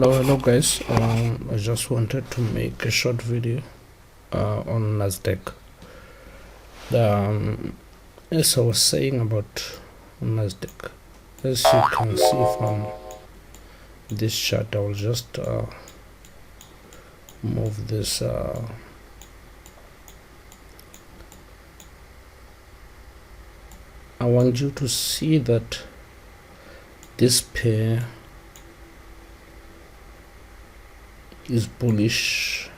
Hello guys. I just wanted to make a short video on Nasdaq. As I was saying about Nasdaq, as you can see from this chart, I will just move this. I want you to see that this pair is bullish.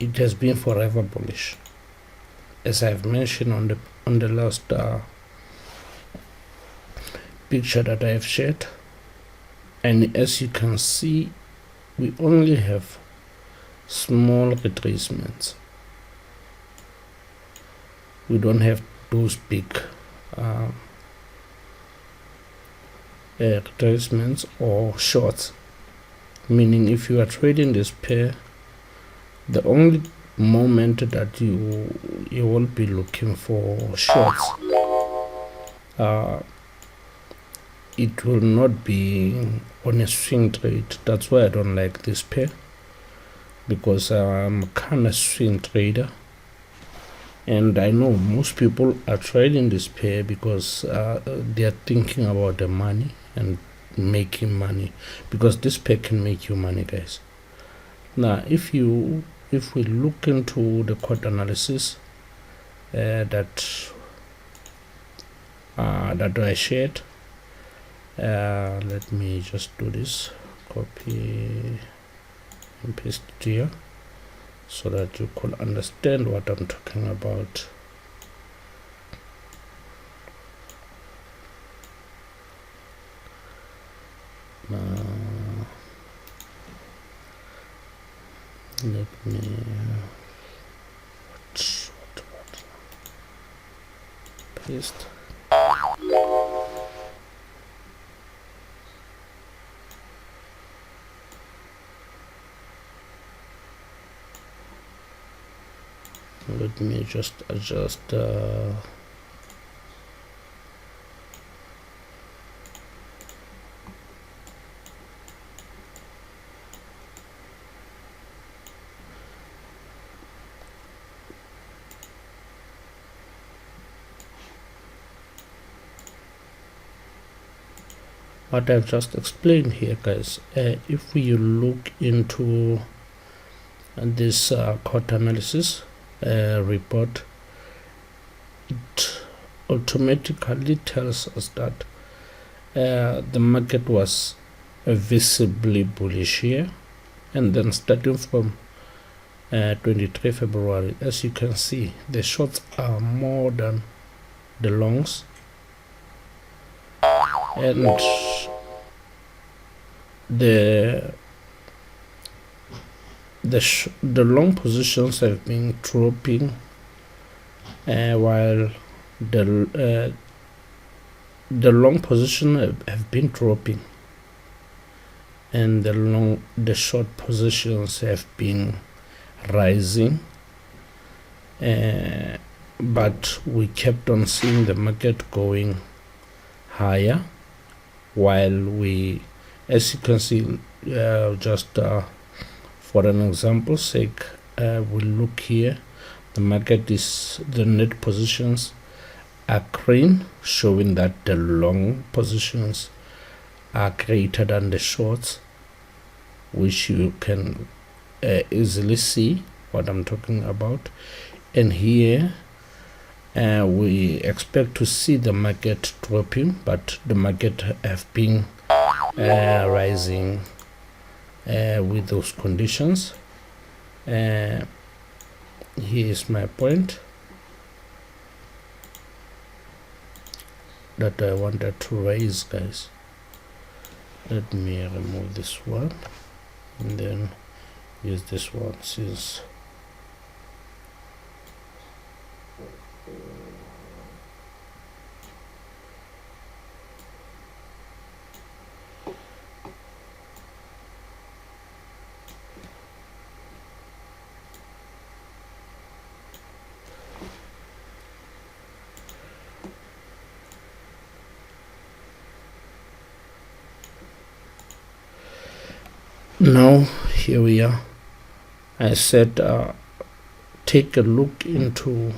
It has been forever bullish, as I've mentioned on the last picture that I have shared. And as you can see, we only have small retracements. We don't have those big retracements or shorts, meaning if you are trading this pair, the only moment that you will be looking for shorts, it will not be on a swing trade. That's why I don't like this pair, because I'm a kind of swing trader, and I know most people are trading this pair because they are thinking about the money and making money, because this pair can make you money, guys. Now if we look into the quote analysis that I shared, let me just do this, copy and paste it here so that you could understand what I'm talking about. Let me paste. Let me just adjust what I've just explained here, guys. If we look into this quote analysis report, it automatically tells us that the market was visibly bullish here, and then starting from 23 February, as you can see, the shorts are more than the longs, and the long positions have been dropping while the long position have been dropping, and the short positions have been rising, but we kept on seeing the market going higher, while we, as you can see, just for an example sake, we look here, the market is, the net positions are green, showing that the long positions are greater than the shorts, which you can easily see what I'm talking about. And here we expect to see the market dropping, but the market have been rising with those conditions. Here is my point that I wanted to raise, guys. Let me remove this one and then use this one, since Now here we are. I said take a look into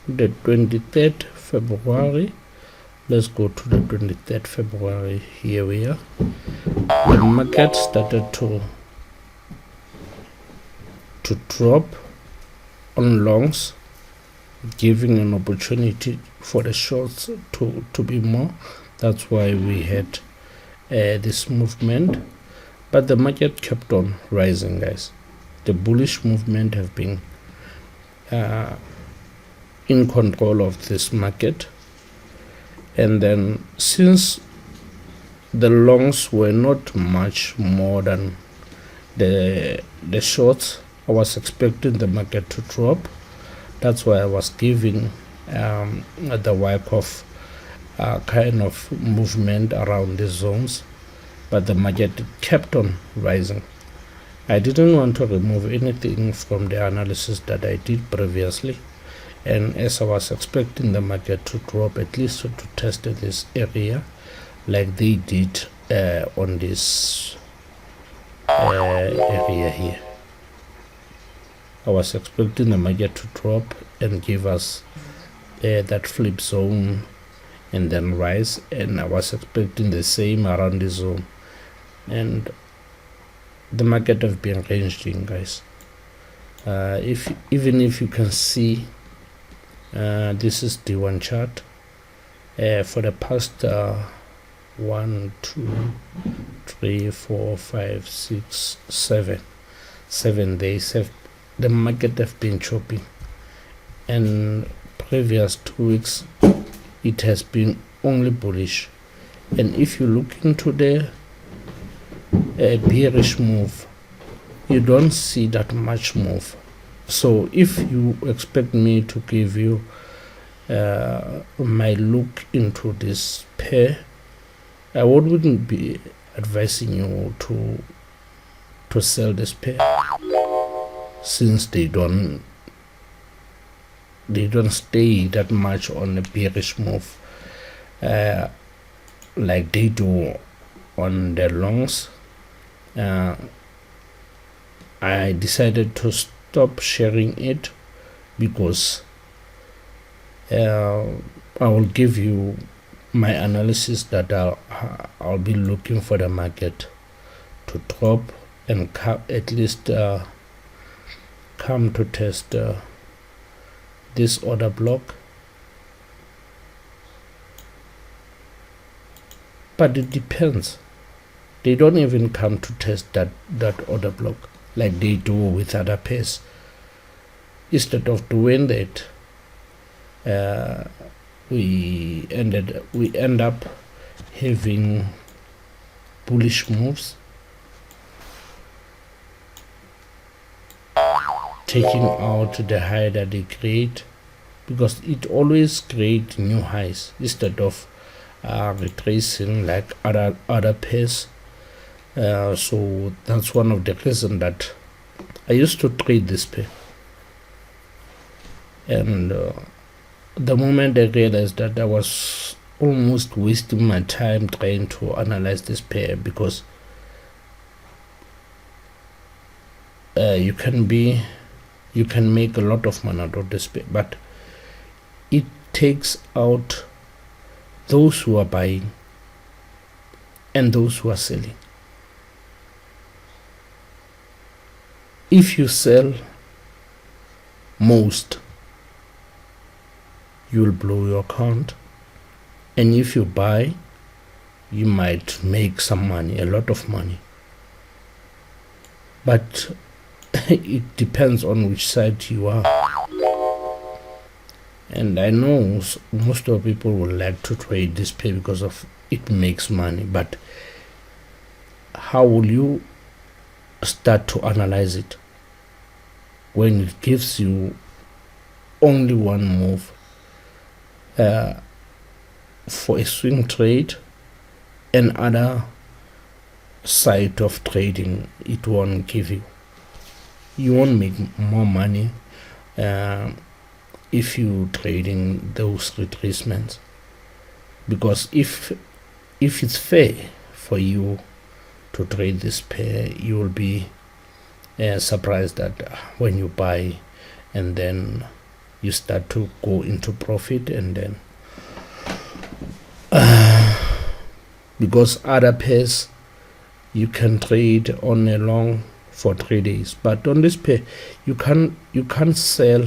the 23rd February. Let's go to the 23rd February. Here we are. The market started to drop on longs, giving an opportunity for the shorts to be more. That's why we had this movement, but the market kept on rising, guys. The bullish movement have been in control of this market, and then since the longs were not much more than the shorts, I was expecting the market to drop. That's why I was giving the wipe of kind of movement around the zones, but the market kept on rising. I didn't want to remove anything from the analysis that I did previously, and as I was expecting the market to drop, at least to test this area like they did on this area here. I was expecting the market to drop and give us that flip zone and then rise, and I was expecting the same around the zone, and the market have been ranging, guys. Even if you can see, this is D1 chart for the past 1, 2, 3, 4, 5, 6, 7 days the market have been chopping, and previous 2 weeks it has been only bullish. And if you look into the bearish move, you don't see that much move. So if you expect me to give you my look into this pair, I wouldn't be advising you to sell this pair, since they don't stay that much on a bearish move like they do on the longs. I decided to stop sharing it because I will give you my analysis that I'll be looking for the market to drop and at least come to test this order block. But it depends. They don't even come to test that order block like they do with other pairs. Instead of doing that, we end up having bullish moves, taking out the high that they create, because it always creates new highs instead of retracing like other pairs. So that's one of the reasons that I used to trade this pair, and the moment I realized that I was almost wasting my time trying to analyze this pair, because you can make a lot of money out of this pair, but it takes out those who are buying and those who are selling. If you sell most, you'll blow your account, and if you buy, you might make some money, a lot of money. But it depends on which side you are. And I know most of people would like to trade this pair because of it makes money, but how will you start to analyze it when it gives you only one move? For a swing trade and other side of trading, it won't give you. You won't make more money if you trading those retracements, because if it's fair for you to trade this pair, you will be surprised that when you buy and then you start to go into profit, and then because other pairs you can trade on a long for 3 days, but on this pair you can't sell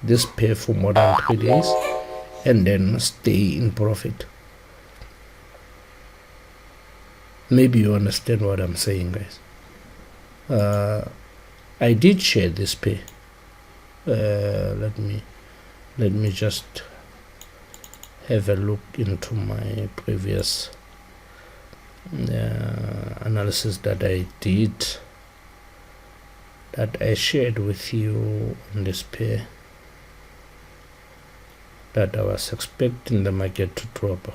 this pair for more than 3 days and then stay in profit. Maybe you understand what I'm saying, guys. I did share this pair. Let me just have a look into my previous analysis that I did, that I shared with you on this pair, that I was expecting the market to drop.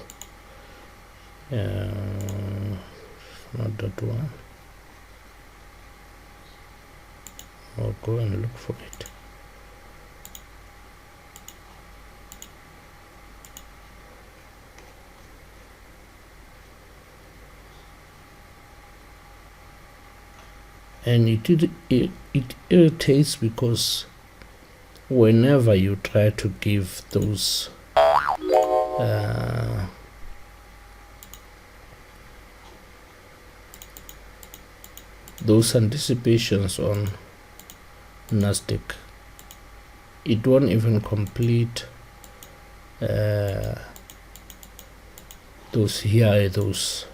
Not that one. I'll go and look for it. And it irritates, because whenever you try to give those anticipations on Nasdaq, it won't even complete those. Here, those.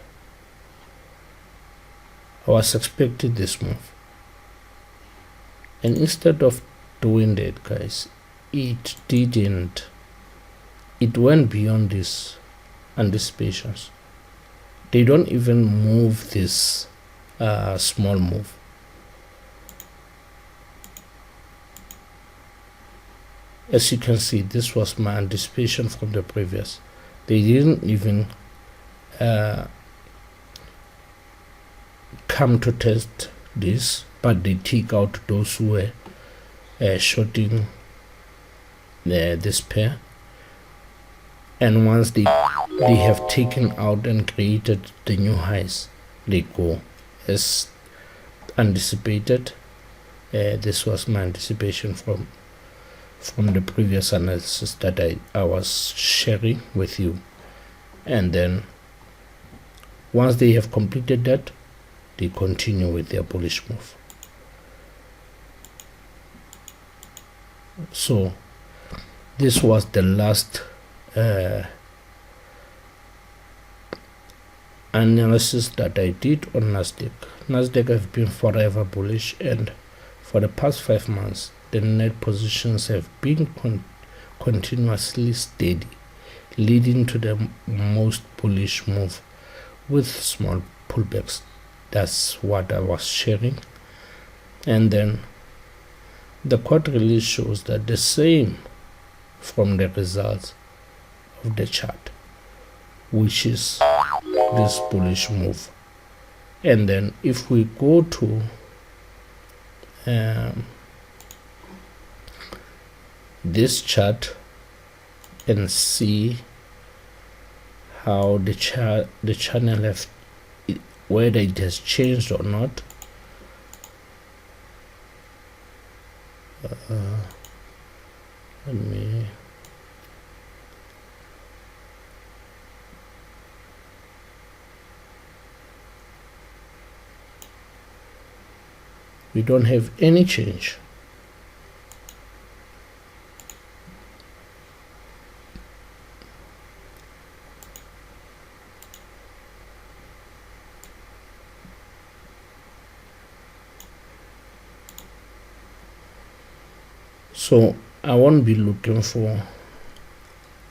I was expecting this move, and instead of doing that, guys, it didn't. It went beyond these anticipations. They don't even move this small move. As you can see, this was my anticipation from the previous. They didn't even come to test this, but they take out those who were shorting this pair, and once they have taken out and created the new highs, they go as anticipated. This was my anticipation from the previous analysis that I was sharing with you, and then once they have completed that, they continue with their bullish move. So this was the last analysis that I did on Nasdaq. Nasdaq have been forever bullish, and for the past 5 months the net positions have been continuously steady, leading to the most bullish move with small pullbacks. That's what I was sharing. And then the quarterly shows that the same from the results of the chart, which is this bullish move. And then if we go to this chart and see how the channel have, whether it has changed or not. Let me we don't have any change. So I won't be looking for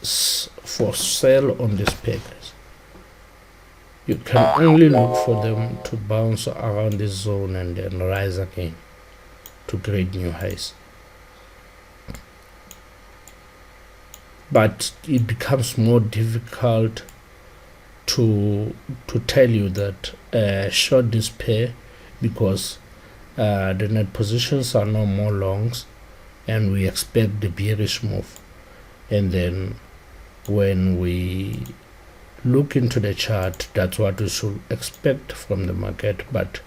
sell on this pair, guys. You can only look for them to bounce around this zone and then rise again to create new highs. But it becomes more difficult to tell you that short this pair, because the net positions are no more longs, and we expect the bearish move. And then when we look into the chart. That's what we should expect from the market, but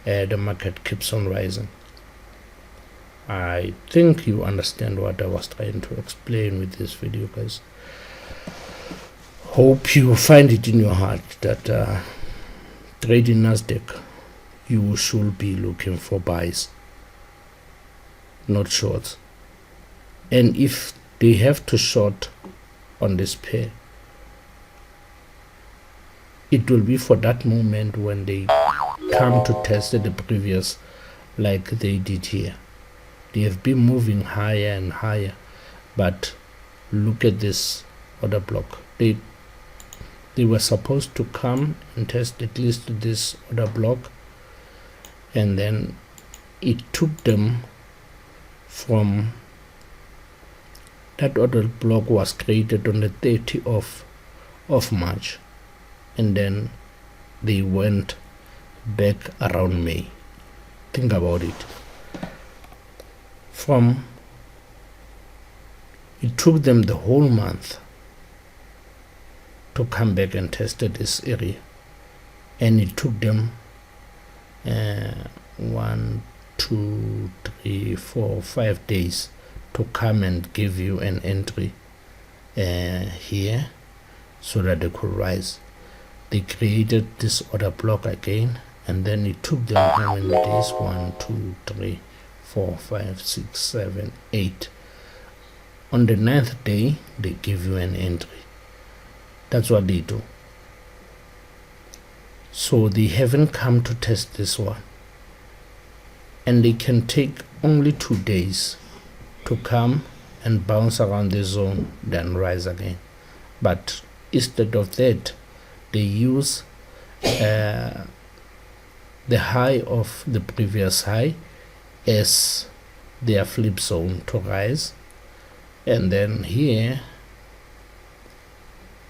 the market keeps on rising. I think you understand what I was trying to explain with this video, guys. Hope you find it in your heart that trading Nasdaq, you should be looking for buys, not shorts. And if they have to short on this pair, it will be for that moment when they come to test the previous, like they did here. They have been moving higher and higher, but look at this order block. They were supposed to come and test at least this order block, and then it took them from that order block was created on the 30th of March, and then they went back around May. Think about it. It took them the whole month to come back and test this area, and it took them 1, 2, 3, 4, 5 days to come and give you an entry here so that they could rise. They created this order block again, and then it took them how many days? 1, 2, 3, 4, 5, 6, 7, 8. On the 9th day, they give you an entry. That's what they do. So they haven't come to test this one, and they can take only 2 days to come and bounce around the zone, then rise again. But instead of that, they use the high of the previous high as their flip zone to rise. And then here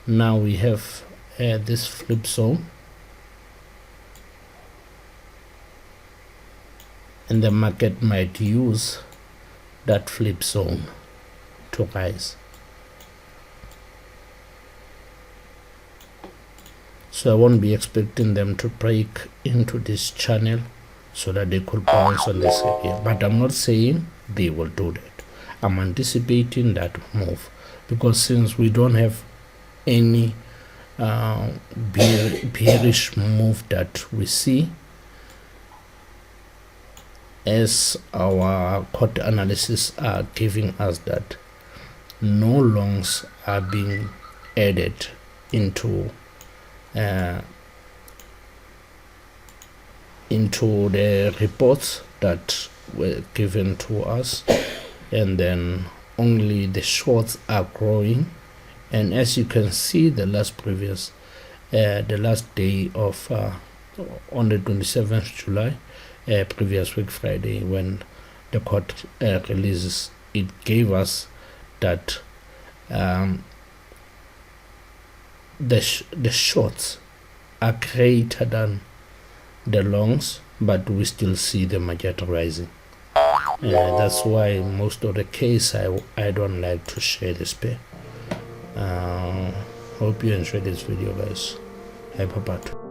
now we have this flip zone, and the market might use that flip zone to rise. So I won't be expecting them to break into this channel so that they could bounce on this area, but I'm not saying they will do that. I'm anticipating that move, because since we don't have any bearish move that we see, as our quote analysis are giving us that no longs are being added into the reports that were given to us, and then only the shorts are growing. And as you can see, the last day of on the 27th July, previous week Friday, when the court releases, it gave us that the shorts are greater than the longs, but we still see the market rising. That's why most of the case I don't like to share this pair. Hope you enjoyed this video, guys. Hyperbat.